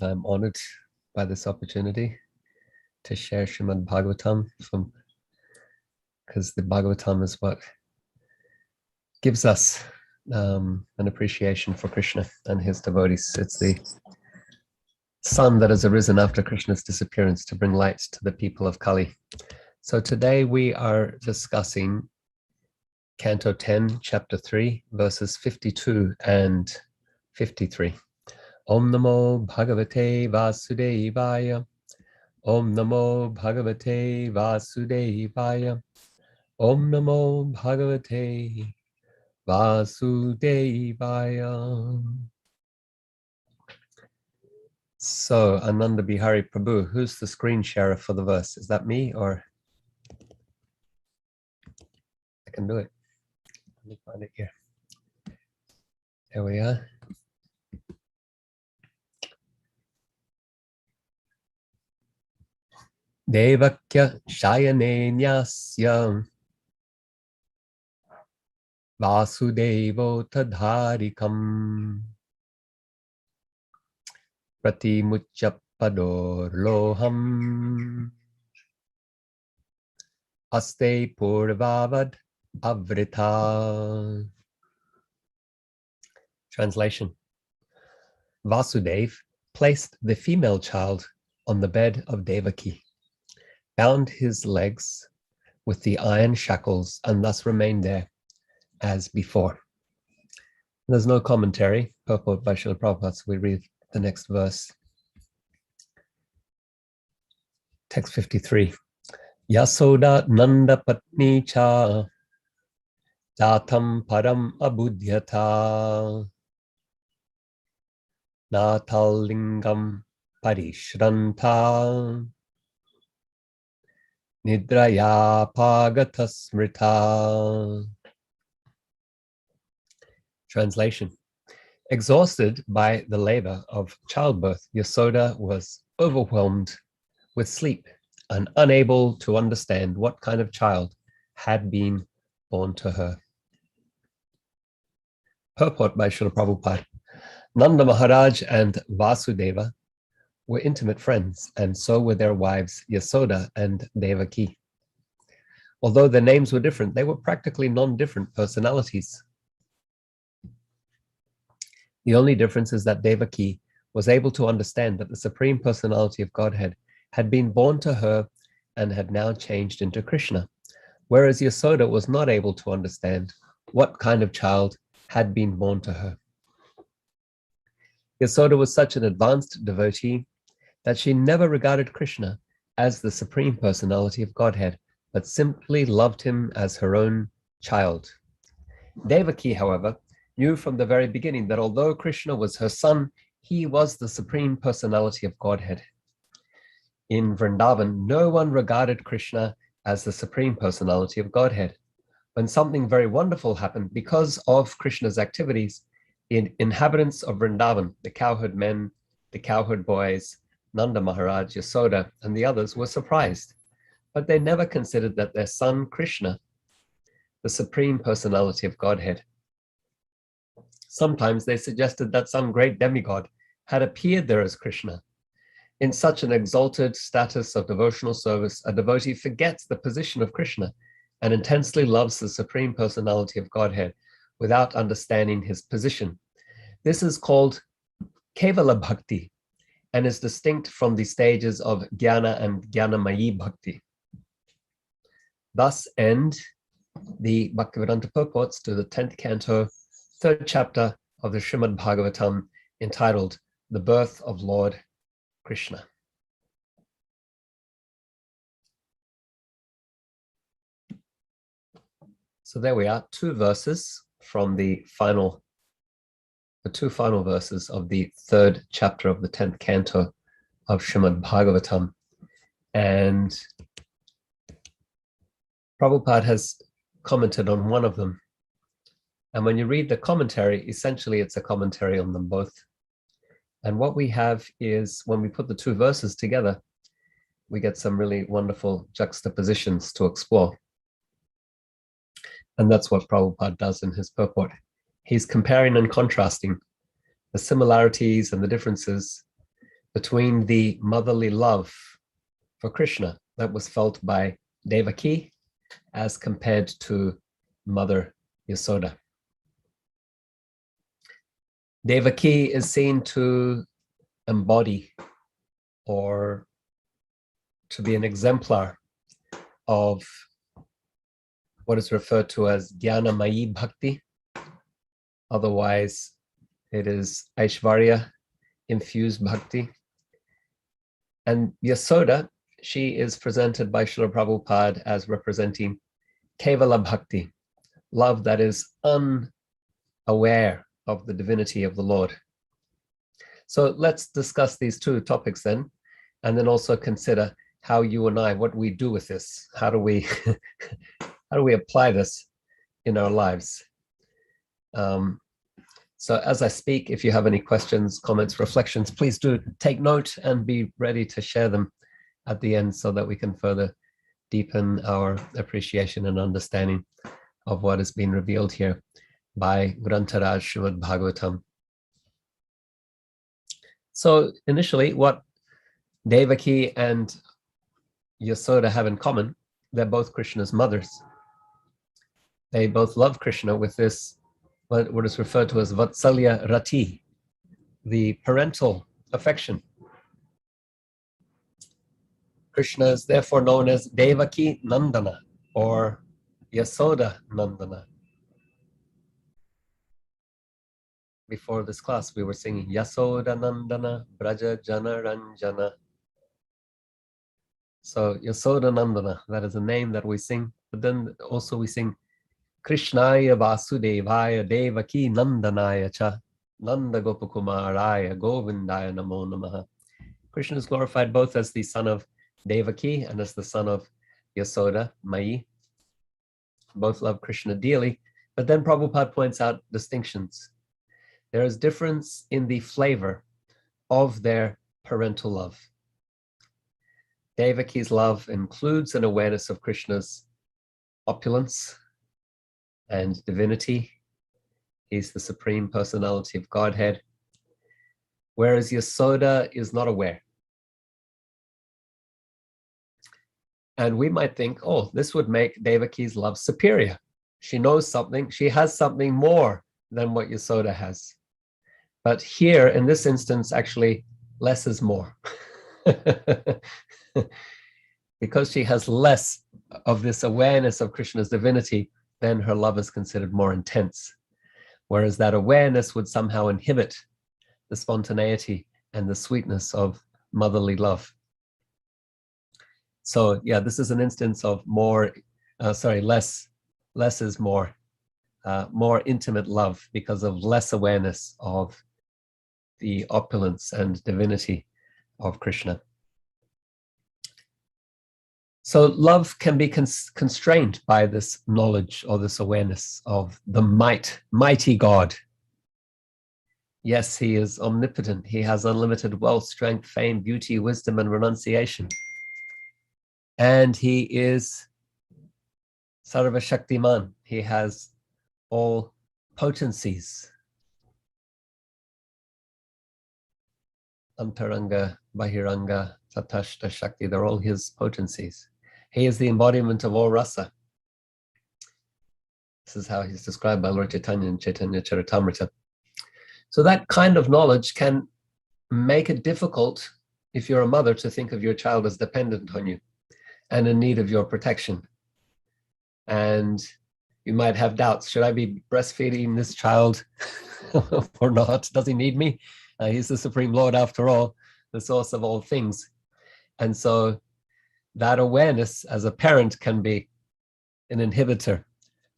I'm honored by this opportunity to share Srimad Bhagavatam because the Bhagavatam is what gives us an appreciation for Krishna and his devotees. It's the sun that has arisen after Krishna's disappearance to bring light to the people of Kali. So today we are discussing Canto 10, Chapter 3, verses 52 and 53. Om Namo Bhagavate Vasudevaya. Om Namo Bhagavate Vasudevaya. Om Namo Bhagavate Vasudevaya. So, Ananda Bihari Prabhu, who's the screen sharer for the verse? Is that me or? I can do it. Let me find it here. There we are. Devakya Shayane Nyasya Vasudevo Tadharikam Pratimuchyapador Loham Aste Purvavad Avrita. Translation. Vasudev placed the female child on the bed of Devaki, bound his legs with the iron shackles, and thus remained there as before. There's no commentary, purport by Srila Prabhupada, so we read the next verse. Text 53. Yasoda Nanda Patni Cha Jatam Param Abudhyata Natalingam Parishranta Nidraya Pagata Smrita. Translation. Exhausted by the labor of childbirth, Yasoda was overwhelmed with sleep and unable to understand what kind of child had been born to her. Purport by Srila Prabhupada. Nanda Maharaj and Vasudeva were intimate friends, and so were their wives Yasoda and Devaki. Although their names were different, they were practically non-different personalities. The only difference is that Devaki was able to understand that the Supreme Personality of Godhead had been born to her and had now changed into Krishna, whereas Yasoda was not able to understand what kind of child had been born to her. Yasoda was such an advanced devotee that she never regarded Krishna as the Supreme Personality of Godhead, but simply loved him as her own child. Devaki, however, knew from the very beginning that although Krishna was her son, he was the Supreme Personality of Godhead. In Vrindavan, no one regarded Krishna as the Supreme Personality of Godhead. When something very wonderful happened because of Krishna's activities, the inhabitants of Vrindavan, the cowherd men, the cowherd boys, Nanda Maharaj, Yasoda, and the others were surprised, but they never considered that their son Krishna, the Supreme Personality of Godhead. Sometimes they suggested that some great demigod had appeared there as Krishna. In such an exalted status of devotional service, a devotee forgets the position of Krishna and intensely loves the Supreme Personality of Godhead without understanding his position. This is called Kevala Bhakti and is distinct from the stages of Jnana and Jnanamayi Bhakti. Thus end the Bhaktivedanta purports to the 10th canto, 3rd chapter of the Srimad Bhagavatam, entitled The Birth of Lord Krishna. So there we are, two verses from the two final verses of the 3rd chapter of the 10th canto of Srimad Bhagavatam. And Prabhupada has commented on one of them. And when you read the commentary, essentially it's a commentary on them both. And what we have is, when we put the two verses together, we get some really wonderful juxtapositions to explore. And that's what Prabhupada does in his purport. He's comparing and contrasting the similarities and the differences between the motherly love for Krishna that was felt by Devaki as compared to Mother Yasoda. Devaki is seen to embody or to be an exemplar of what is referred to as Dhyana-mayi Bhakti. Otherwise, it is Aishvarya infused Bhakti. And Yasoda, she is presented by Srila Prabhupada as representing Kevala Bhakti, love that is unaware of the divinity of the Lord. So let's discuss these two topics then, and then also consider how you and I, what we do with this. How do we apply this in our lives? So as I speak, if you have any questions, comments, reflections, please do take note and be ready to share them at the end so that we can further deepen our appreciation and understanding of what has been revealed here by Grantaraj Srimad Bhagavatam. So initially, what Devaki and Yasoda have in common, they're both Krishna's mothers. They both love Krishna with this, what is referred to as Vatsalya Rati, the parental affection. Krishna is therefore known as Devaki Nandana or Yasoda Nandana. Before this class, we were singing Yasoda Nandana Braja Jana Ranjana. So Yasoda Nandana, that is a name that we sing, but then also we sing Krishnaya Vasudevaya Devaki Nandanaya Cha Nanda Gopakumaraya Govindaya Namo Namaha. Krishna is glorified both as the son of Devaki and as the son of Yasoda, Mayi. Both love Krishna dearly, but then Prabhupada points out distinctions. There is difference in the flavor of their parental love. Devaki's love includes an awareness of Krishna's opulence and divinity. He's the Supreme Personality of Godhead, whereas Yasoda is not aware. And we might think, oh, this would make Devaki's love superior. She knows something, she has something more than what Yasoda has. But here, in this instance, actually, less is more. Because she has less of this awareness of Krishna's divinity, then her love is considered more intense. Whereas that awareness would somehow inhibit the spontaneity and the sweetness of motherly love. So yeah, this is an instance of less is more intimate love because of less awareness of the opulence and divinity of Krishna. So love can be constrained by this knowledge or this awareness of the mighty God. Yes, he is omnipotent. He has unlimited wealth, strength, fame, beauty, wisdom, and renunciation. And he is Sarva Shaktiman. He has all potencies. Antaranga, Bahiranga, Tatashta Shakti, they're all his potencies. He is the embodiment of all rasa. This is how he's described by Lord Chaitanya in Chaitanya Charitamrita. So that kind of knowledge can make it difficult, if you're a mother, to think of your child as dependent on you and in need of your protection. And you might have doubts. Should I be breastfeeding this child or not? Does he need me? He's the Supreme Lord after all, the source of all things. And so that awareness as a parent can be an inhibitor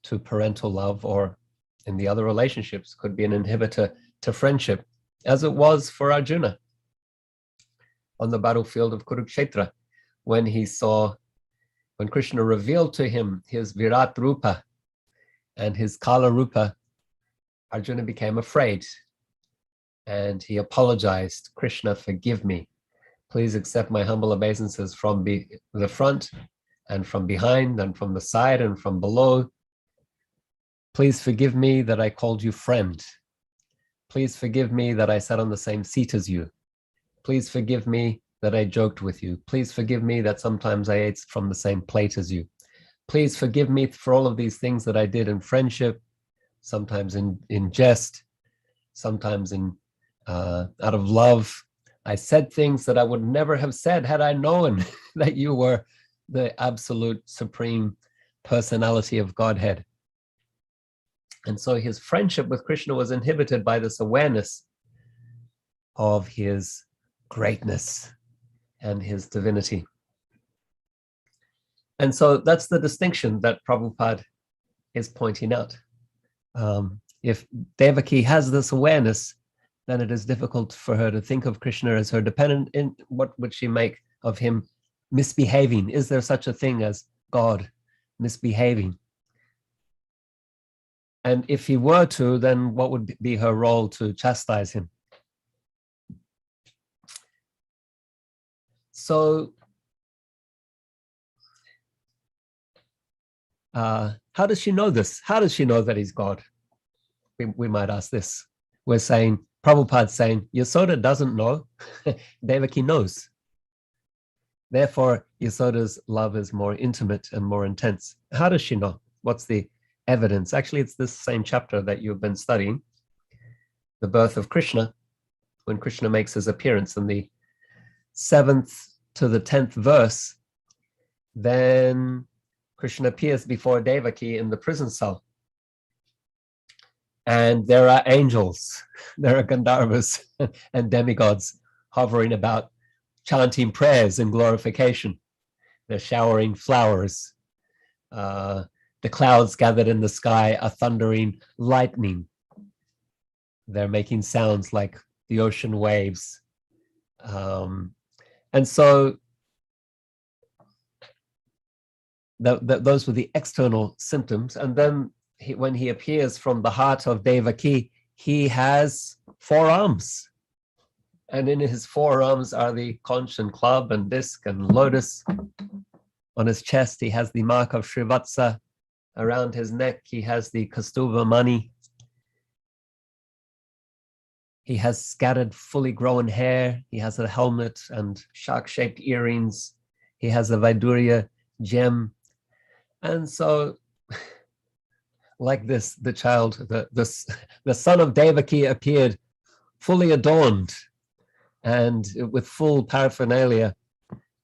to parental love, or in the other relationships could be an inhibitor to friendship, as it was for Arjuna on the battlefield of Kurukshetra, when Krishna revealed to him his Virat Rupa and his Kala Rupa, Arjuna became afraid and he apologized. Krishna, forgive me. Please accept my humble obeisances from the front and from behind and from the side and from below. Please forgive me that I called you friend. Please forgive me that I sat on the same seat as you. Please forgive me that I joked with you. Please forgive me that sometimes I ate from the same plate as you. Please forgive me for all of these things that I did in friendship, sometimes in jest, sometimes out of love. I said things that I would never have said had I known that you were the absolute supreme personality of Godhead. And so his friendship with Krishna was inhibited by this awareness of his greatness and his divinity. And so that's the distinction that Prabhupada is pointing out. If Devaki has this awareness, then it is difficult for her to think of Krishna as her dependent. In what would she make of him misbehaving? Is there such a thing as God misbehaving? And if he were to, then what would be her role to chastise him? So, how does she know this? How does she know that he's God? We might ask this. We're saying, Prabhupada's saying, Yasoda doesn't know, Devaki knows. Therefore, Yasoda's love is more intimate and more intense. How does she know? What's the evidence? Actually, it's this same chapter that you've been studying, the birth of Krishna, when Krishna makes his appearance in the 7th to the 10th verse. Then Krishna appears before Devaki in the prison cell. And there are angels, there are Gandharvas and demigods hovering about, chanting prayers in glorification. They're showering flowers. The clouds gathered in the sky are thundering lightning. They're making sounds like the ocean waves. And so those were the external symptoms. And then when he appears from the heart of Devaki, he has 4 arms. And in his 4 arms are the conch and club and disc and lotus. On his chest, he has the mark of Srivatsa. Around his neck, he has the Kastuva mani. He has scattered, fully grown hair. He has a helmet and shark-shaped earrings. He has a Vaidurya gem. And so, like this, the child, the son of Devaki appeared fully adorned and with full paraphernalia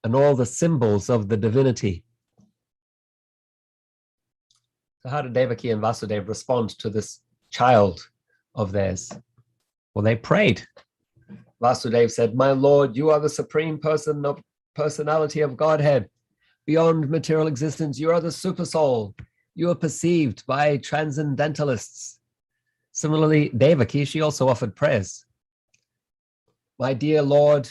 and all the symbols of the divinity. So how did Devaki and Vasudev respond to this child of theirs? Well, they prayed. Vasudev said, "My Lord, you are the supreme personality of Godhead. Beyond material existence, you are the super soul. You are perceived by transcendentalists." Similarly, Devaki, she also offered prayers. "My dear Lord,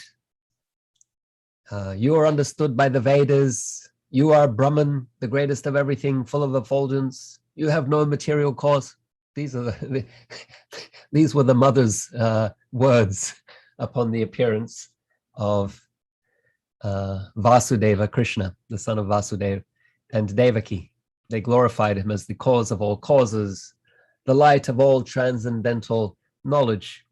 you are understood by the Vedas. You are Brahman, the greatest of everything, full of effulgence. You have no material cause." These are these were the mother's words upon the appearance of Vasudeva, Krishna, the son of Vasudeva, and Devaki. They glorified him as the cause of all causes, the light of all transcendental knowledge.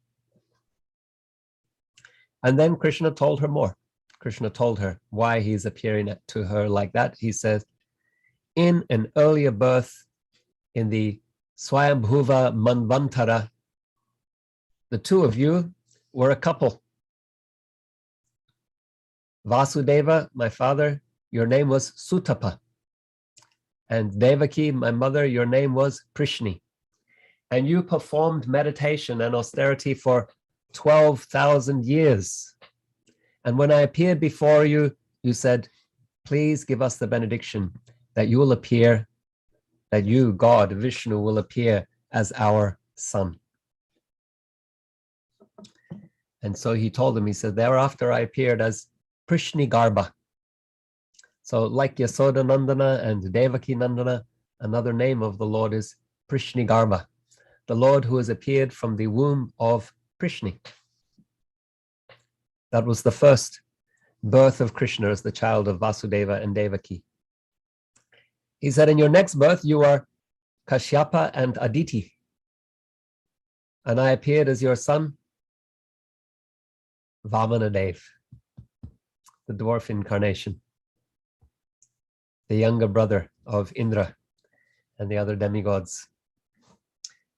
And then Krishna told her more. Krishna told her why he's appearing to her like that. He says, in an earlier birth in the Swayambhuva Manvantara, the 2 of you were a couple. Vasudeva, my father, your name was Sutapa. And Devaki, my mother, your name was Prishni. And you performed meditation and austerity for 12,000 years. And when I appeared before you, you said, please give us the benediction that you will appear, that you, God, Vishnu, will appear as our son. And so he told him, he said, thereafter I appeared as Prishni Garbha. So like Yasoda Nandana and Devaki Nandana, another name of the Lord is Prishni Garbha, the Lord who has appeared from the womb of Prishni. That was the first birth of Krishna as the child of Vasudeva and Devaki. He said, in your next birth, you are Kashyapa and Aditi. And I appeared as your son, Vamanadev, the dwarf incarnation, the younger brother of Indra and the other demigods.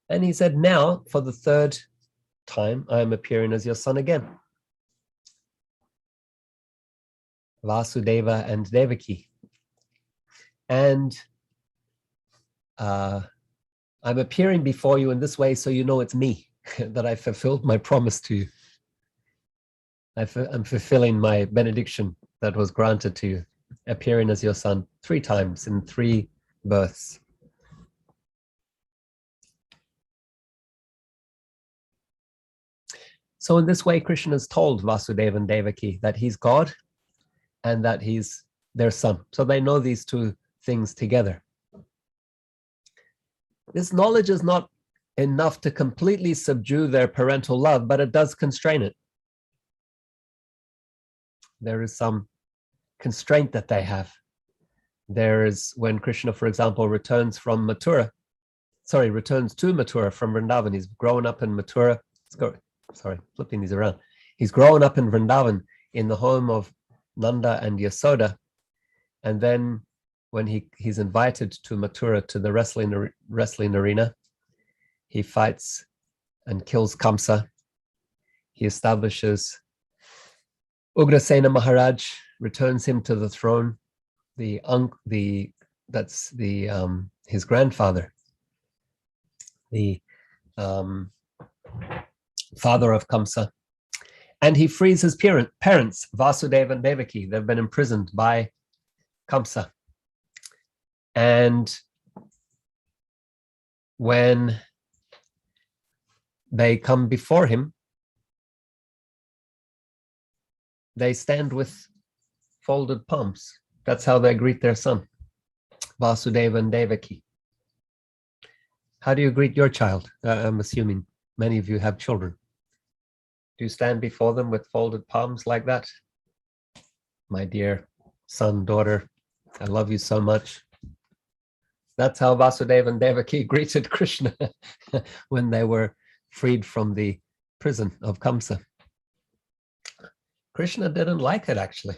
And he said, now, for the third time, I am appearing as your son again. Vasudeva and Devaki. And I'm appearing before you in this way so you know it's me, that I fulfilled my promise to you. I'm fulfilling my benediction that was granted to you, appearing as your son 3 times in 3 births. So in this way, Krishna has told Vasudeva and Devaki that he's God and that he's their son. So they know these 2 things together. This knowledge is not enough to completely subdue their parental love, but it does constrain it. There is some constraint that they have. There is when Krishna, for example, returns to Mathura from Vrindavan. He's grown up in Mathura. Flipping these around. He's grown up in Vrindavan in the home of Nanda and Yasoda. And then when he's invited to Mathura to the wrestling arena, he fights and kills Kamsa. He establishes Ugrasena Maharaj, returns him to the throne. His grandfather, the father of Kamsa, and he frees his parents, Vasudeva and Devaki. They've been imprisoned by Kamsa. And when they come before him, they stand with folded palms. That's how they greet their son, Vasudeva and Devaki. How do you greet your child? I'm assuming many of you have children. Do you stand before them with folded palms like that? My dear son, daughter, I love you so much. That's how Vasudeva and Devaki greeted Krishna when they were freed from the prison of Kamsa. Krishna didn't like it, actually.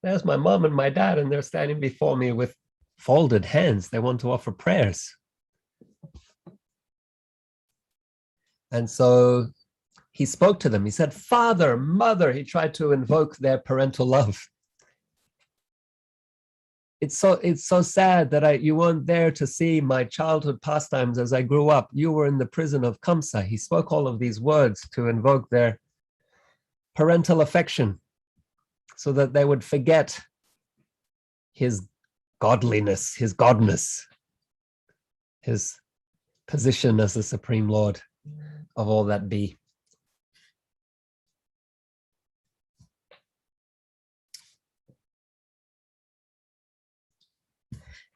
There's my mom and my dad, and they're standing before me with folded hands. They want to offer prayers. And so he spoke to them. He said, Father, Mother. He tried to invoke their parental love. It's so sad that you weren't there to see my childhood pastimes as I grew up. You were in the prison of Kamsa. He spoke all of these words to invoke their parental affection so that they would forget his godliness, his godness, his position as the Supreme Lord of all that be.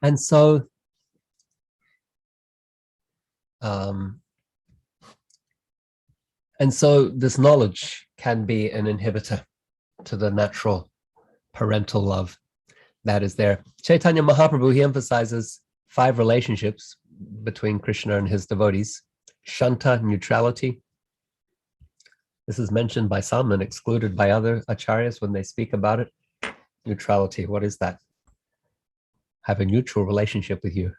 And so this knowledge can be an inhibitor to the natural parental love that is there. Chaitanya Mahaprabhu, he emphasizes 5 relationships between Krishna and his devotees. Shanta, neutrality. This is mentioned by some and excluded by other acharyas when they speak about it. Neutrality, what is that? Have a neutral relationship with you.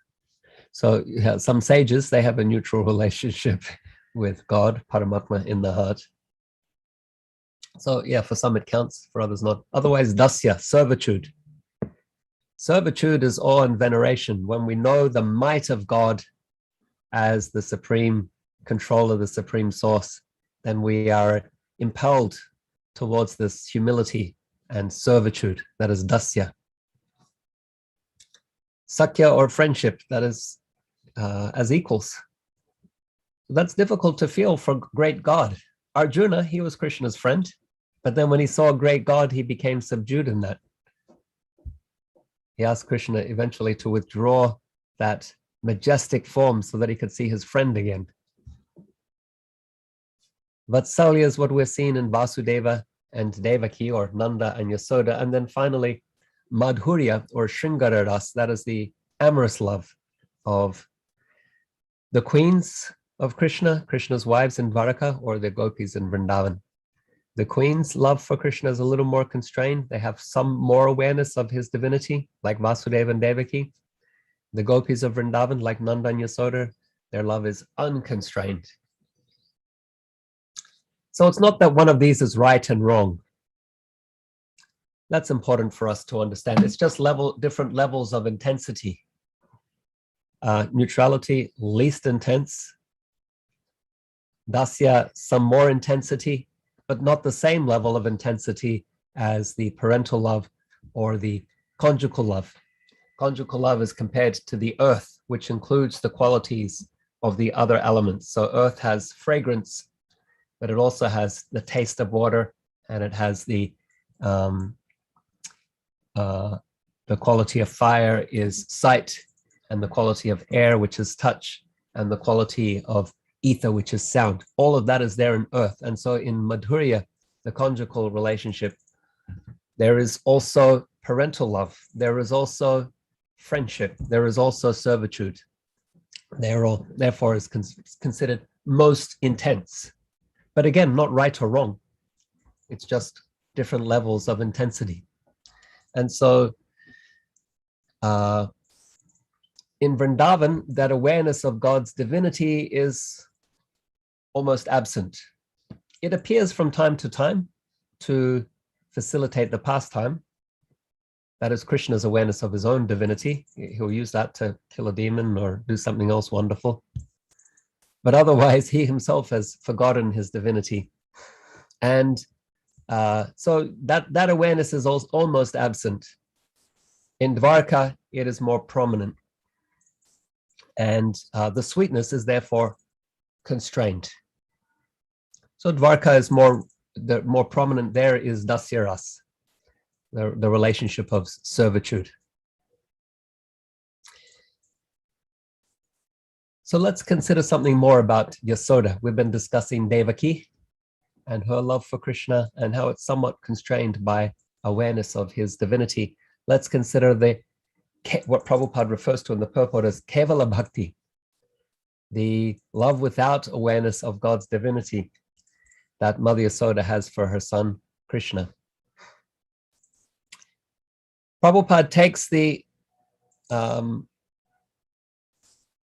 So some sages, they have a neutral relationship with God, Paramatma, in the heart. So yeah, for some it counts, for others not. Otherwise, Dasya, servitude. Servitude is awe and veneration. When we know the might of God as the supreme controller, the supreme source, then we are impelled towards this humility and servitude, that is Dasya. Sakya, or friendship, that is as equals. That's difficult to feel for great God. Arjuna, he was Krishna's friend, but then when he saw a great God, he became subdued in that. He asked Krishna eventually to withdraw that majestic form so that he could see his friend again. Vatsalya is what we're seeing in Vasudeva and Devaki, or Nanda and Yasoda. And then finally, Madhurya, or Shringara Ras, that is the amorous love of the queens of Krishna, Krishna's wives in Dwaraka, or the gopis in Vrindavan. The queen's love for Krishna is a little more constrained. They have some more awareness of his divinity, like Vasudev and Devaki. The gopis of Vrindavan, like Nanda and Yasoda, their love is unconstrained. So it's not that one of these is right and wrong. That's important for us to understand. It's just different levels of intensity. Neutrality, least intense. Dasya, some more intensity, but not the same level of intensity as the parental love or the conjugal love. Conjugal love is compared to the earth, which includes the qualities of the other elements. So earth has fragrance, but it also has the taste of water, and it has the quality of fire is sight, and the quality of air, which is touch, and the quality of ether, which is sound. All of that is there in earth. And so in Madhurya, the conjugal relationship, there is also parental love. There is also friendship. There is also servitude. Therefore is considered most intense. But again, not right or wrong. It's just different levels of intensity. And so in Vrindavan, that awareness of God's divinity is almost absent. It appears from time to time to facilitate the pastime. That is Krishna's awareness of his own divinity. He'll use that to kill a demon or do something else wonderful. But otherwise, he himself has forgotten his divinity. And so that awareness is almost absent. In Dvarka, it is more prominent. And the sweetness is therefore constrained. So Dvarka is the more prominent there is Dasya Ras, the relationship of servitude. So let's consider something more about Yasoda. We've been discussing Devaki and her love for Krishna and how it's somewhat constrained by awareness of his divinity. Let's consider what Prabhupada refers to in the purport as Kevala Bhakti, the love without awareness of God's divinity that Mother Yasoda has for her son, Krishna. Prabhupada takes the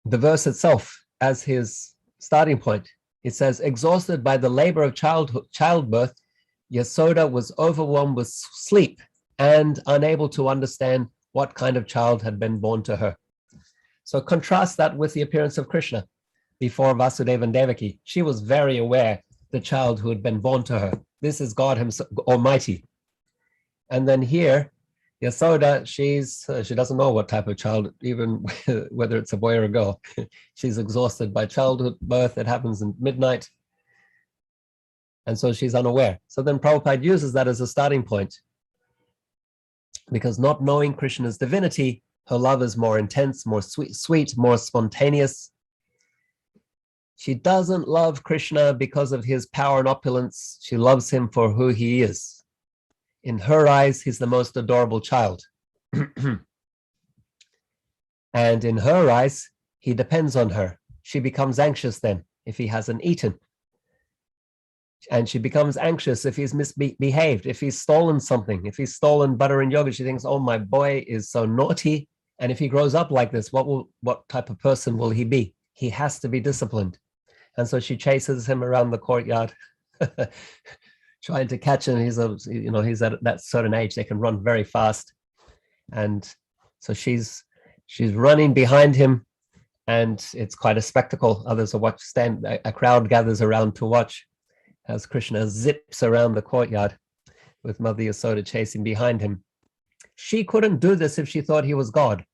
verse itself as his starting point. It says, exhausted by the labor of childbirth, Yasoda was overwhelmed with sleep and unable to understand what kind of child had been born to her. So contrast that with the appearance of Krishna before Vasudeva and Devaki. She was very aware the child who had been born to her. This is God himself, Almighty. And then here, Yasoda, she doesn't know what type of child, even whether it's a boy or a girl. She's exhausted by childhood birth. It happens in midnight. And so she's unaware. So then Prabhupada uses that as a starting point. Because not knowing Krishna's divinity, her love is more intense, more sweet, more spontaneous. She doesn't love Krishna because of his power and opulence. She loves him for who he is. In her eyes, he's the most adorable child. And in her eyes, he depends on her. She becomes anxious then if he hasn't eaten. And she becomes anxious if he's misbehaved, if he's stolen something, if he's stolen butter and yogurt. She thinks, oh, my boy is so naughty. And if he grows up like this, what type of person will he be? He has to be disciplined. And so she chases him around the courtyard, trying to catch him. He's at that certain age, they can run very fast. And so she's running behind him, and it's quite a spectacle. Others are a crowd gathers around to watch as Krishna zips around the courtyard with Mother Yasoda chasing behind him. She couldn't do this if she thought he was God.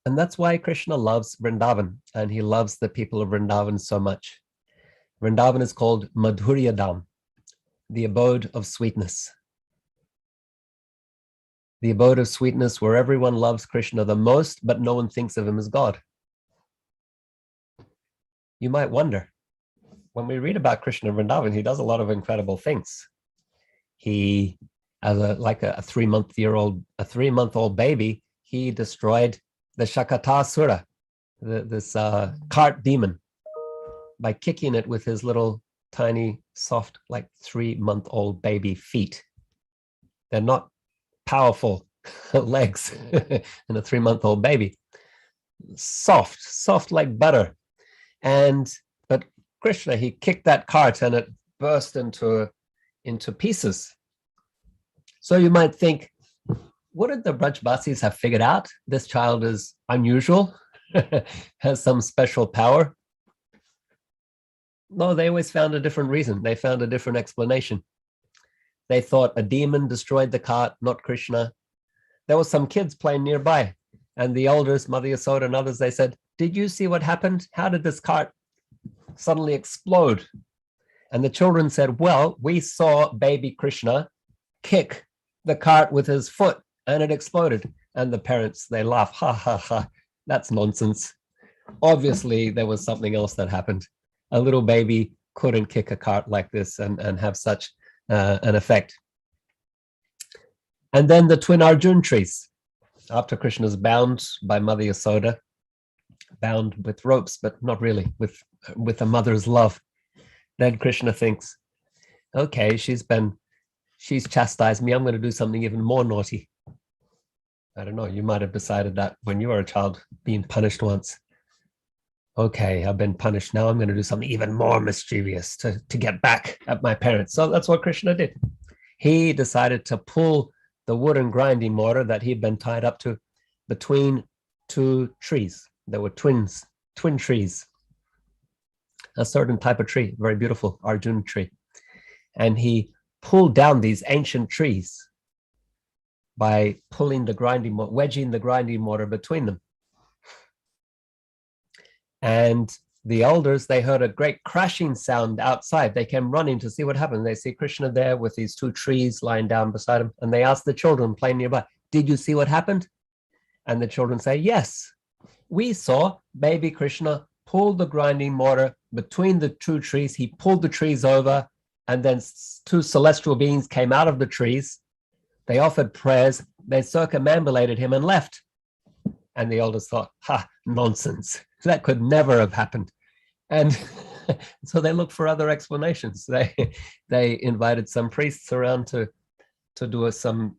And that's why Krishna loves Vrindavan, and he loves the people of Vrindavan so much. Vrindavan is called Madhurya Dham, the abode of sweetness. The abode of sweetness where everyone loves Krishna the most, but no one thinks of him as God. You might wonder, when we read about Krishna in Vrindavan, he does a lot of incredible things. He, as a 3-month-old baby, he destroyed the Shakatasura, this cart demon. by kicking it with his little tiny, soft, like 3-month-old baby feet. They're not powerful legs in a 3-month-old baby. Soft like butter. But Krishna, he kicked that cart and it burst into pieces. So you might think, wouldn't the Brajbasis have figured out this child is unusual, has some special power? No, they always found a different reason. They found a different explanation. They thought a demon destroyed the cart, not Krishna. There were some kids playing nearby, and the elders, Mother Yasoda and others, they said, did you see what happened? How did this cart suddenly explode? And the children said, well, we saw baby Krishna kick the cart with his foot and it exploded. And the parents, they laugh, ha, ha, ha, that's nonsense. Obviously, there was something else that happened. A little baby couldn't kick a cart like this and have such an effect. And then the twin Arjun trees. After Krishna's bound by Mother Yasoda, bound with ropes, but not really, with a mother's love. Then Krishna thinks, okay, she's chastised me, I'm going to do something even more naughty. I don't know, you might have decided that when you were a child, being punished once. Okay, I've been punished, now I'm going to do something even more mischievous to get back at my parents. So that's what Krishna did. He decided to pull the wooden grinding mortar that he'd been tied up to between two trees. There were twin trees, a certain type of tree, very beautiful Arjuna tree. And he pulled down these ancient trees by pulling wedging the grinding mortar between them. And the elders, they heard a great crashing sound outside. They came running to see what happened. They see Krishna there with these two trees lying down beside him. And they asked the children playing nearby, did you see what happened? And the children say, yes, we saw baby Krishna pull the grinding mortar between the two trees. He pulled the trees over, and then two celestial beings came out of the trees. They offered prayers. They circumambulated him and left. And the elders thought, ha, nonsense. That could never have happened. And so they looked for other explanations. They invited some priests around to do some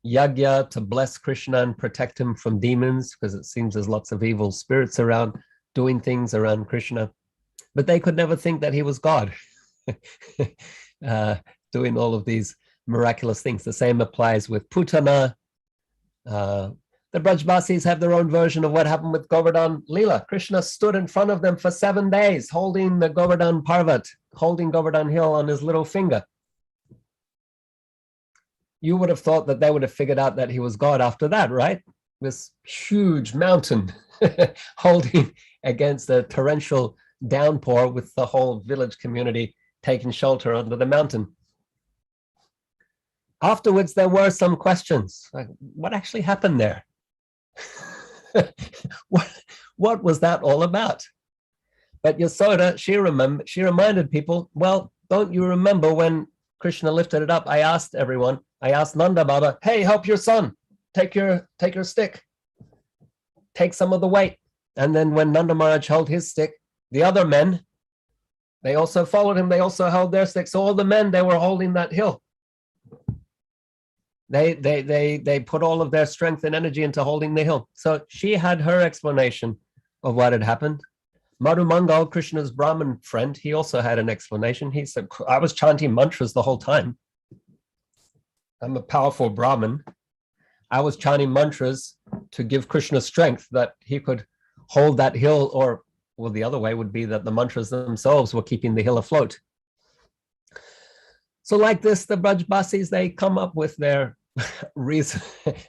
yagya to bless Krishna and protect him from demons, because it seems there's lots of evil spirits around doing things around Krishna. But they could never think that he was God, doing all of these miraculous things. The same applies with Putana. The Brajbasis have their own version of what happened with Govardhan Leela. Krishna stood in front of them for 7 days, holding the Govardhan Parvat, holding Govardhan Hill on his little finger. You would have thought that they would have figured out that he was God after that, right? This huge mountain holding against a torrential downpour with the whole village community taking shelter under the mountain. Afterwards, there were some questions, like what actually happened there? What was that all about? But Yasoda, she reminded people, well, don't you remember when Krishna lifted it up? I asked Nanda Baba, hey, help your son, take your stick, take some of the weight. And then when Nanda Maharaj held his stick, the other men, they also followed him, they also held their stick. So all the men, they were holding that hill. They put all of their strength and energy into holding the hill. So she had her explanation of what had happened. Madhu Mangal, Krishna's Brahmin friend, he also had an explanation. He said, I was chanting mantras the whole time. I'm a powerful Brahmin. I was chanting mantras to give Krishna strength that he could hold that hill, or, well, the other way would be that the mantras themselves were keeping the hill afloat. So like this, the Brajbasis, they come up with their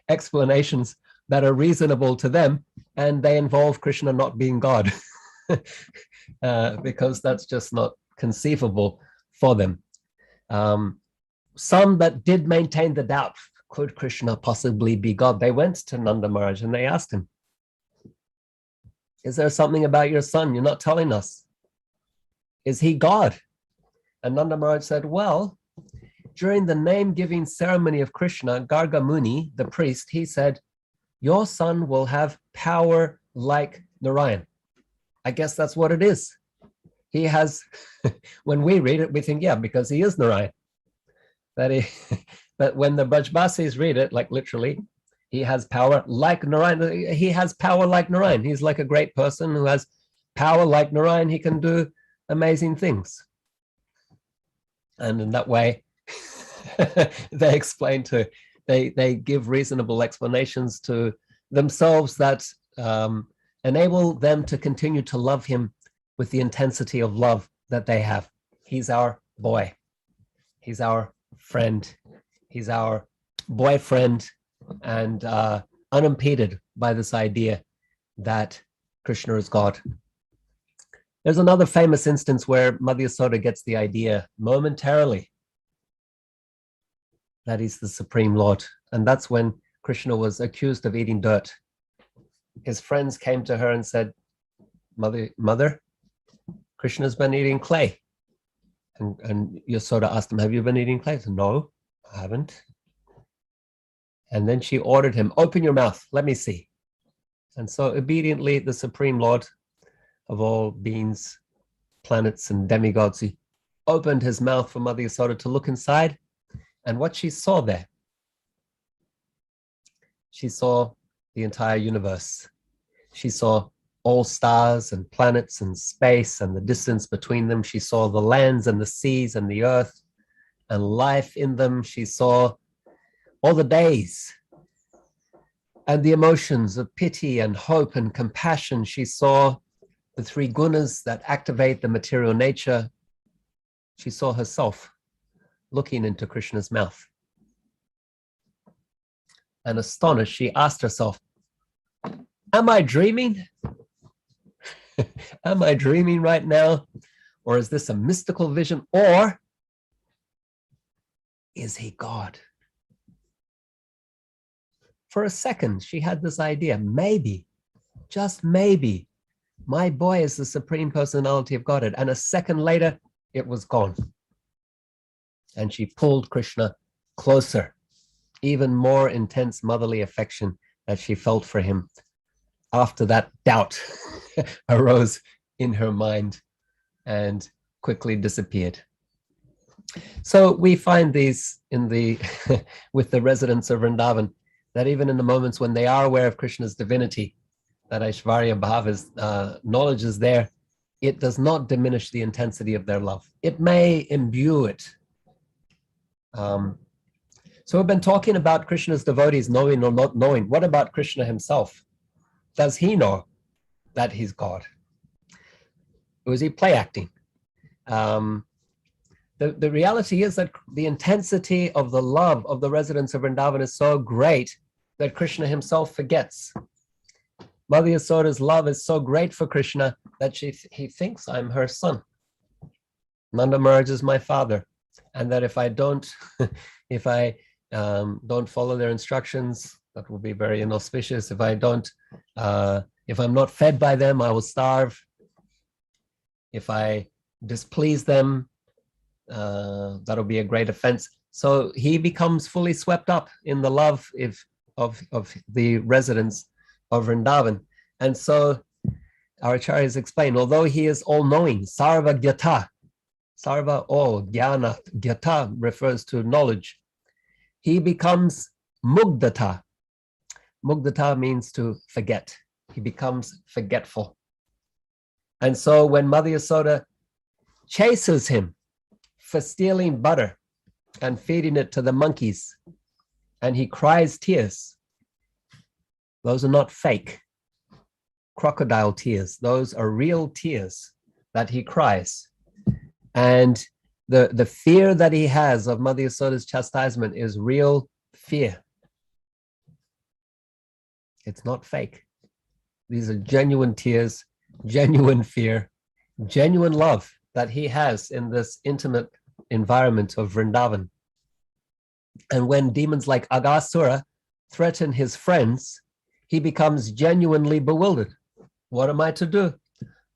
explanations that are reasonable to them, and they involve Krishna not being God, because that's just not conceivable for them. Some that did maintain the doubt, could Krishna possibly be God? They went to Nanda Maharaj and they asked him, is there something about your son you're not telling us? Is he God? And Nanda Maharaj said, well, during the name-giving ceremony of Krishna, Garga Muni, the priest, he said, your son will have power like Narayan. I guess that's what it is. he has, when we read it, we think, yeah, because he is Narayan. But when the Brajbasis read it, like literally, he has power like Narayan. He has power like Narayan. He's like a great person who has power like Narayan. He can do amazing things. And in that way, they explain they give reasonable explanations to themselves that enable them to continue to love him with the intensity of love that they have. He's our boy. He's our friend. He's our boyfriend, and unimpeded by this idea that Krishna is God. There's another famous instance where Mother Yasoda gets the idea momentarily that he's the Supreme Lord. And that's when Krishna was accused of eating dirt. His friends came to her and said, Mother, Krishna's been eating clay. And Yasoda asked him, have you been eating clay? He said, no, I haven't. And then she ordered him, open your mouth, let me see. And so obediently, the Supreme Lord of all beings, planets, and demigods, he opened his mouth for Mother Yasoda to look inside. And what she saw there, she saw the entire universe. She saw all stars and planets and space and the distance between them. She saw the lands and the seas and the earth and life in them. She saw all the days and the emotions of pity and hope and compassion. She saw the three gunas that activate the material nature. She saw herself looking into Krishna's mouth. And astonished, she asked herself, am I dreaming? Am I dreaming right now? Or is this a mystical vision? Or is he God? For a second, she had this idea, maybe, just maybe, my boy is the Supreme Personality of Godhead. And a second later, it was gone. And she pulled Krishna closer, even more intense motherly affection that she felt for him after that doubt arose in her mind and quickly disappeared. So we find these in the with the residents of Vrindavan, that even in the moments when they are aware of Krishna's divinity, that Aishvarya Bhava's knowledge is there, it does not diminish the intensity of their love. It may imbue it. So we've been talking about Krishna's devotees knowing or not knowing. What about Krishna himself? Does he know that he's God? Or is he play acting? The reality is that the intensity of the love of the residents of Vrindavan is so great that Krishna himself forgets. Mother Yasoda's love is so great for Krishna that he thinks I'm her son. Nanda Maharaj is my father, and that if I don't follow their instructions, that will be very inauspicious. If I'm not fed by them, I will starve. If I displease them, that'll be a great offense. So he becomes fully swept up in the love of the residents of Vrindavan. And so our acharyas explain, although he is all-knowing, sarva gyata, sarva all, jnana, gyata refers to knowledge, he becomes mugdata. Mugdata means to forget. He becomes forgetful. And so when Mother Yasoda chases him for stealing butter and feeding it to the monkeys, and he cries tears, those are not fake crocodile tears. Those are real tears that he cries. And the fear that he has of Mother Yasoda's chastisement is real fear. It's not fake. These are genuine tears, genuine fear, genuine love that he has in this intimate environment of Vrindavan. And when demons like Aghasura threaten his friends, he becomes genuinely bewildered. What am I to do?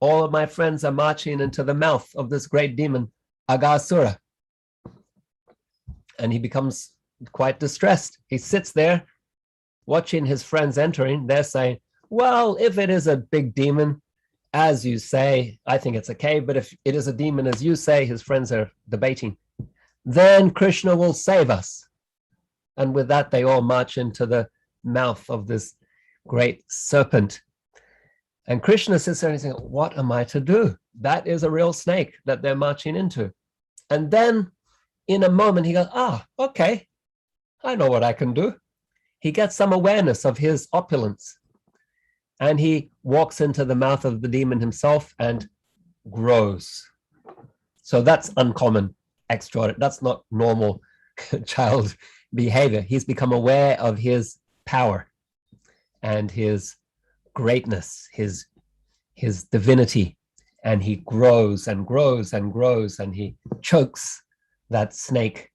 All of my friends are marching into the mouth of this great demon, Aghasura. And he becomes quite distressed. He sits there watching his friends entering. They're saying, well, if it is a big demon as you say, I think it's okay, but if it is a demon as you say, his friends are debating, then Krishna will save us. And with that, they all march into the mouth of this great serpent. And Krishna sits there and he's saying, what am I to do? That is a real snake that they're marching into. And then in a moment, he goes, okay, I know what I can do. He gets some awareness of his opulence. And he walks into the mouth of the demon himself and grows. So that's uncommon, extraordinary. That's not normal child behavior. He's become aware of his power and his greatness, his divinity, and he grows and grows and grows, and he chokes that snake,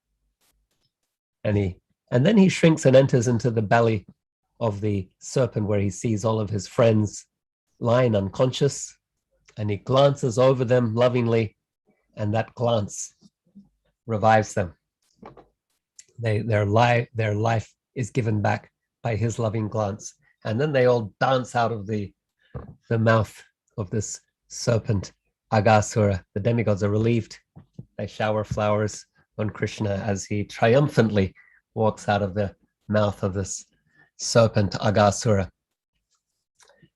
and then he shrinks and enters into the belly of the serpent, where he sees all of his friends lying unconscious, and he glances over them lovingly, and that glance revives them. Their life is given back by his loving glance. And then they all dance out of the mouth of this serpent, Aghasura. The demigods are relieved. They shower flowers on Krishna as he triumphantly walks out of the mouth of this serpent, Aghasura.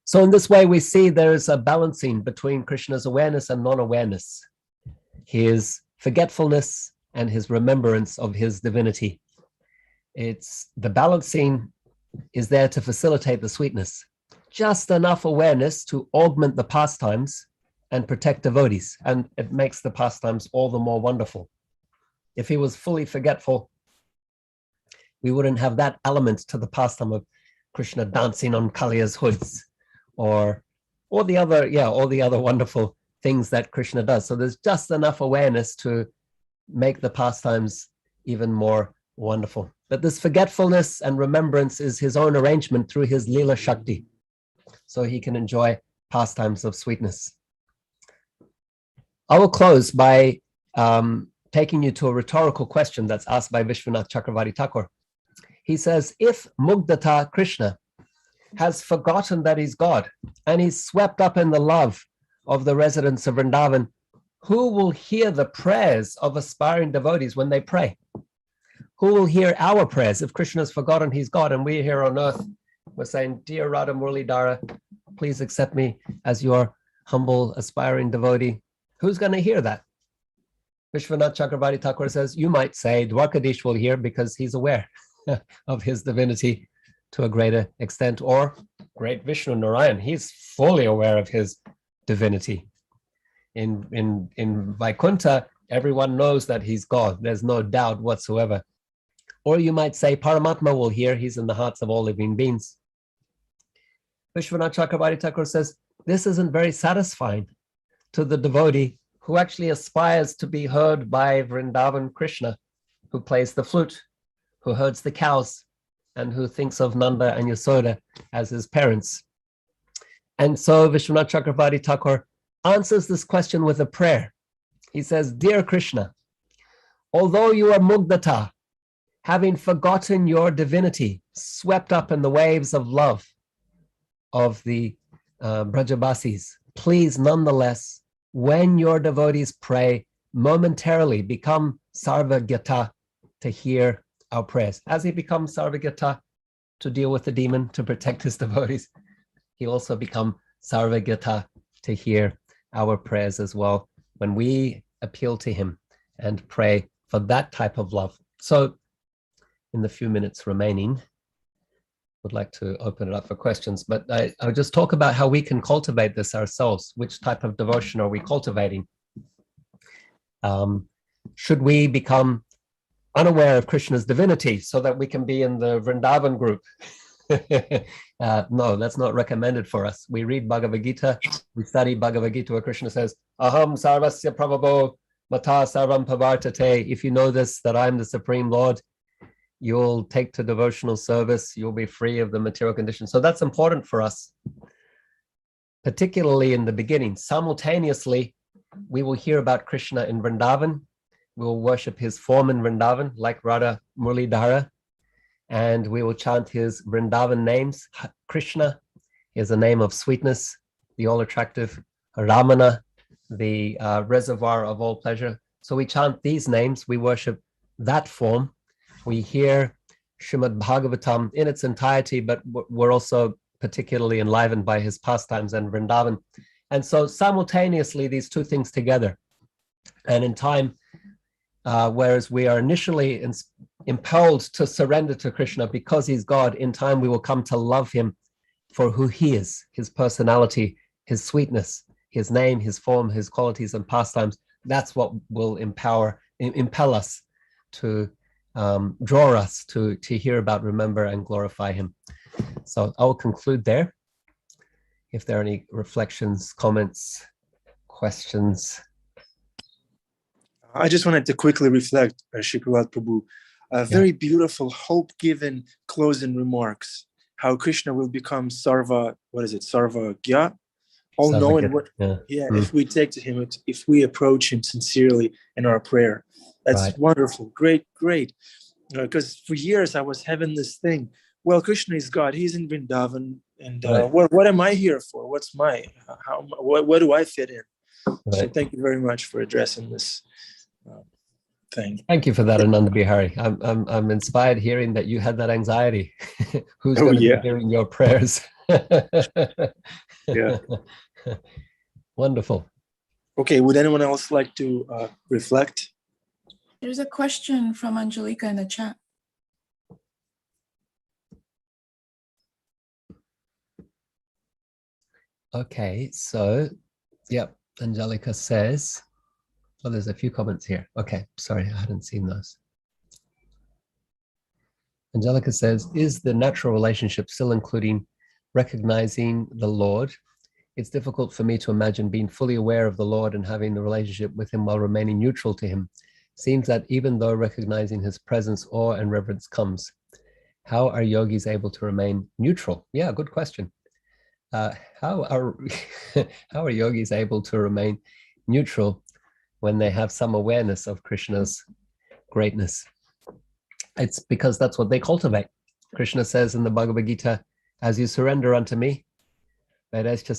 So in this way, we see there is a balancing between Krishna's awareness and non-awareness, his forgetfulness and his remembrance of his divinity. It's the balancing is there to facilitate the sweetness. Just enough awareness to augment the pastimes and protect devotees, and it makes the pastimes all the more wonderful. If he was fully forgetful, we wouldn't have that element to the pastime of Krishna dancing on Kaliya's hoods, or all the other wonderful things that Krishna does. So there's just enough awareness to make the pastimes even more wonderful. But this forgetfulness and remembrance is his own arrangement through his Leela Shakti, so he can enjoy pastimes of sweetness. I will close by taking you to a rhetorical question that's asked by Vishwanath Chakravarti Thakur. He says, if Mugdata Krishna has forgotten that he's God and he's swept up in the love of the residents of Vrindavan, who will hear the prayers of aspiring devotees when they pray? Who will hear our prayers if Krishna has forgotten he's God and we're here on earth? We're saying, dear Radha Muralidhara, please accept me as your humble, aspiring devotee. Who's going to hear that? Vishwanath Chakravarti Thakur says, you might say Dwarkadish will hear because he's aware of his divinity to a greater extent, or great Vishnu Narayan, he's fully aware of his divinity. In Vaikuntha, everyone knows that he's God. There's no doubt whatsoever. Or you might say Paramatma will hear, he's in the hearts of all living beings. Vishwanath Chakravarti Thakur says, this isn't very satisfying to the devotee who actually aspires to be heard by Vrindavan Krishna, who plays the flute, who herds the cows, and who thinks of Nanda and Yasoda as his parents. And so Vishwanath Chakravarti Thakur answers this question with a prayer. He says, dear Krishna, although you are Mugdata, having forgotten your divinity, swept up in the waves of love of the Brajabasis, please nonetheless, when your devotees pray, momentarily become Sarvagyata to hear our prayers. As he becomes Sarvagyata to deal with the demon, to protect his devotees, he also becomes Sarvagyata to hear our prayers as well, when we appeal to him and pray for that type of love. So in the few minutes remaining, would like to open it up for questions, but I'll just talk about how we can cultivate this ourselves. Which type of devotion are we cultivating? Should we become unaware of Krishna's divinity so that we can be in the Vrindavan group? No, that's not recommended for us. We read Bhagavad Gita, we study Bhagavad Gita where Krishna says, Aham sarvasya prabhavo mata sarvam pavartate. If you know this, that I'm the Supreme Lord, you'll take to devotional service, you'll be free of the material conditions. So that's important for us, particularly in the beginning. Simultaneously, we will hear about Krishna in Vrindavan. We will worship his form in Vrindavan, like Radha Muralidhara, and we will chant his Vrindavan names. Krishna is a name of sweetness, the all-attractive Ramana, the reservoir of all pleasure. So we chant these names, we worship that form. We hear Srimad Bhagavatam in its entirety, but we're also particularly enlivened by his pastimes and Vrindavan. And so simultaneously, these two things together. And in time, whereas we are initially impelled to surrender to Krishna because he's God, in time we will come to love him for who he is, his personality, his sweetness, his name, his form, his qualities and pastimes. That's what will impel us to draw us to hear about, remember, and glorify him. So I'll conclude there. If there are any reflections, comments, questions. I just wanted to quickly reflect, Shikrat Prabhu, very beautiful, hope-given closing remarks. How Krishna will become Sarva, Sarva Gya? All knowing what, if we take to him, if we approach him sincerely in our prayer. That's wonderful, great. Because for years I was having this thing. Well, Krishna is God. He's in Vrindavan, and what am I here for? What's what do I fit in? So thank you very much for addressing this thing. Thank you for that, Ananda Bihari. I'm inspired hearing that you had that anxiety. Who's going to be hearing your prayers? Wonderful. Okay, would anyone else like to reflect? There's a question from Angelica in the chat. Okay, so, Angelica says, there's a few comments here. Okay, sorry, I hadn't seen those. Angelica says, is the natural relationship still including recognizing the Lord? It's difficult for me to imagine being fully aware of the Lord and having the relationship with him while remaining neutral to him. Seems that even though recognizing his presence, awe and reverence comes, how are yogis able to remain neutral? Yeah, good question. How are yogis able to remain neutral when they have some awareness of Krishna's greatness? It's because that's what they cultivate. Krishna says in the Bhagavad Gita, as you surrender unto me, as you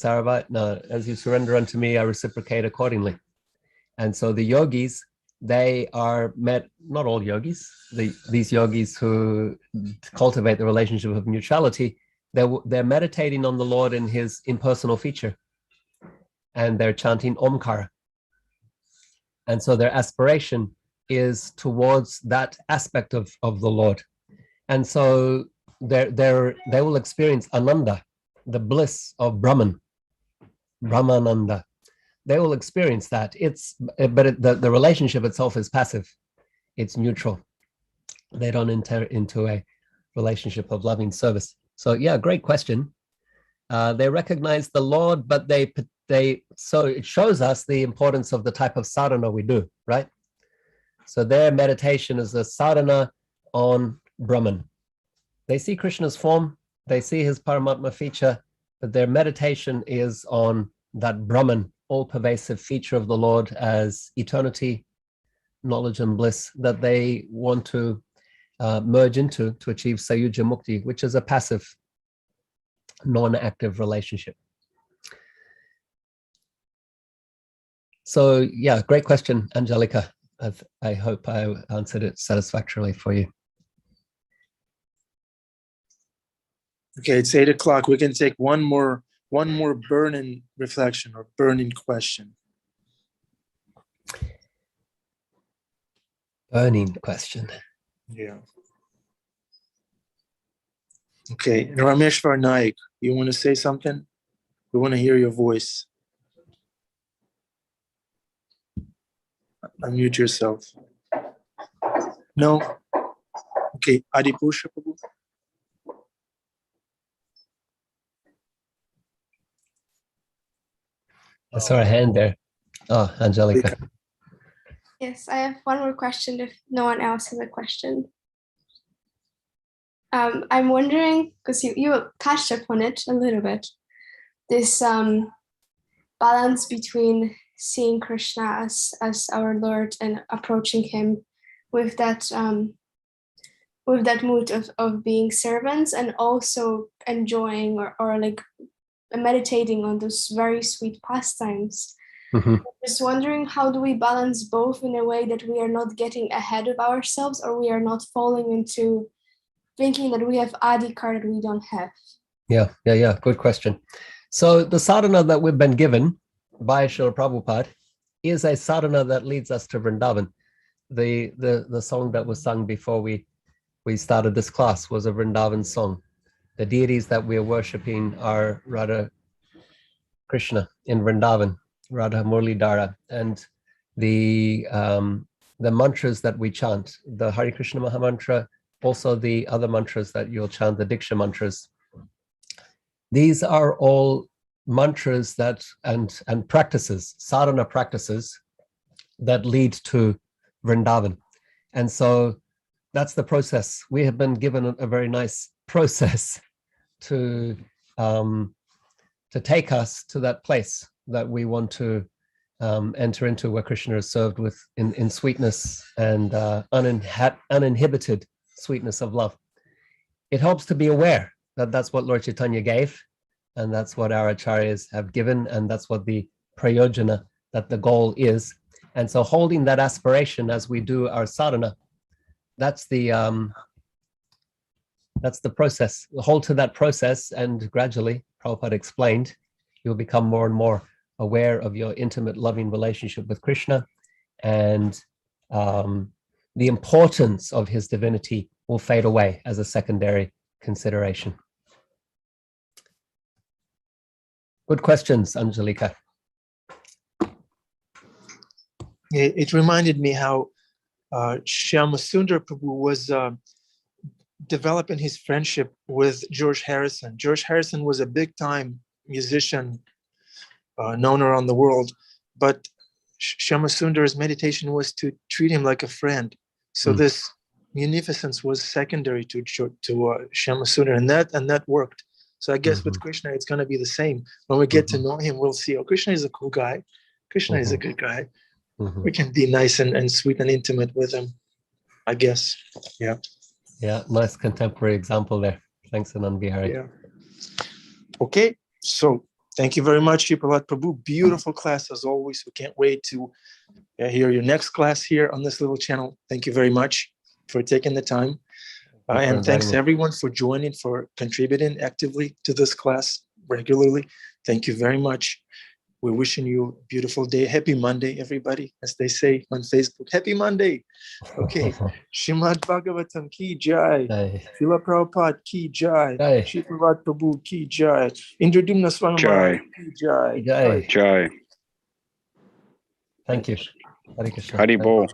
surrender unto me, I reciprocate accordingly. And so the yogis, they are not all yogis, these yogis who cultivate the relationship of neutrality, they're meditating on the Lord in his impersonal feature, and they're chanting Omkara. And so their aspiration is towards that aspect of the Lord. And so they will experience Ananda, the bliss of Brahman, Brahmananda. They will experience that. But the relationship itself is passive. It's neutral. They don't enter into a relationship of loving service. So yeah, great question. They recognize the Lord, but so it shows us the importance of the type of sadhana we do, right? So their meditation is a sadhana on Brahman. They see Krishna's form, they see his Paramatma feature, but their meditation is on that Brahman, all-pervasive feature of the Lord as eternity, knowledge and bliss that they want to merge into to achieve Sayuja Mukti, which is a passive, non-active relationship. So yeah, great question, Angelica. I hope I answered it satisfactorily for you. Okay, it's 8 o'clock. We can take one more burning reflection or burning question. Burning question. Yeah. Okay, Rameshwar Naik, you want to say something? We want to hear your voice. Unmute yourself. No? Okay, Adipusha Prabhu. I saw a hand there. Oh, Angelica. Yes, I have one more question if no one else has a question. I'm wondering, because you touched upon it a little bit, this balance between seeing Krishna as our Lord and approaching him with that mood of being servants and also enjoying or like meditating on those very sweet pastimes. Mm-hmm. Just wondering, how do we balance both in a way that we are not getting ahead of ourselves, or we are not falling into thinking that we have adhikar that we don't have? Yeah. Good question. So the sadhana that we've been given by Srila Prabhupada is a sadhana that leads us to Vrindavan. The song that was sung before we started this class was a Vrindavan song. The deities that we are worshipping are Radha Krishna in Vrindavan, Radha Murlidhara, and the mantras that we chant, the Hare Krishna Mahamantra, also the other mantras that you'll chant, the Diksha mantras. These are all mantras that and practices, sadhana practices that lead to Vrindavan. And so that's the process. We have been given a very nice process to take us to that place that we want to enter into, where Krishna is served with in sweetness and uninhibited sweetness of love. It helps to be aware that that's what Lord Chaitanya gave, and that's what our acharyas have given, and that's what the prayojana, that the goal is. And so holding that aspiration as we do our sadhana, that's the process. Hold to that process, and gradually, Prabhupada explained, you'll become more and more aware of your intimate, loving relationship with Krishna, and the importance of his divinity will fade away as a secondary consideration. Good questions, Angelika. It reminded me how Shyamasundar Prabhu was developing his friendship with George Harrison. George Harrison was a big-time musician known around the world, but Shyamasundara's meditation was to treat him like a friend. So this munificence was secondary to Shyamasundar, and that worked. So I guess with Krishna, it's going to be the same. When we get to know him, we'll see, oh, Krishna is a cool guy. Krishna is a good guy. We can be nice and sweet and intimate with him, I guess. Yeah. Yeah, nice contemporary example there. Thanks, Anand Bihari. Yeah. Okay, so thank you very much, Prahlada Prabhu. Beautiful class as always. We can't wait to hear your next class here on this little channel. Thank you very much for taking the time. And thanks everyone for joining, for contributing actively to this class regularly. Thank you very much. We're wishing you a beautiful day. Happy Monday, everybody, as they say on Facebook. Happy Monday. Okay. Shrimad Bhagavatam ki jai. Srila Prabhupada ki jai. Shri Prahlada Prabhu ki jai. Indradumna Swami Maharaj ki jai. Jai. Thank you. Hare Krishna. Hari Bol.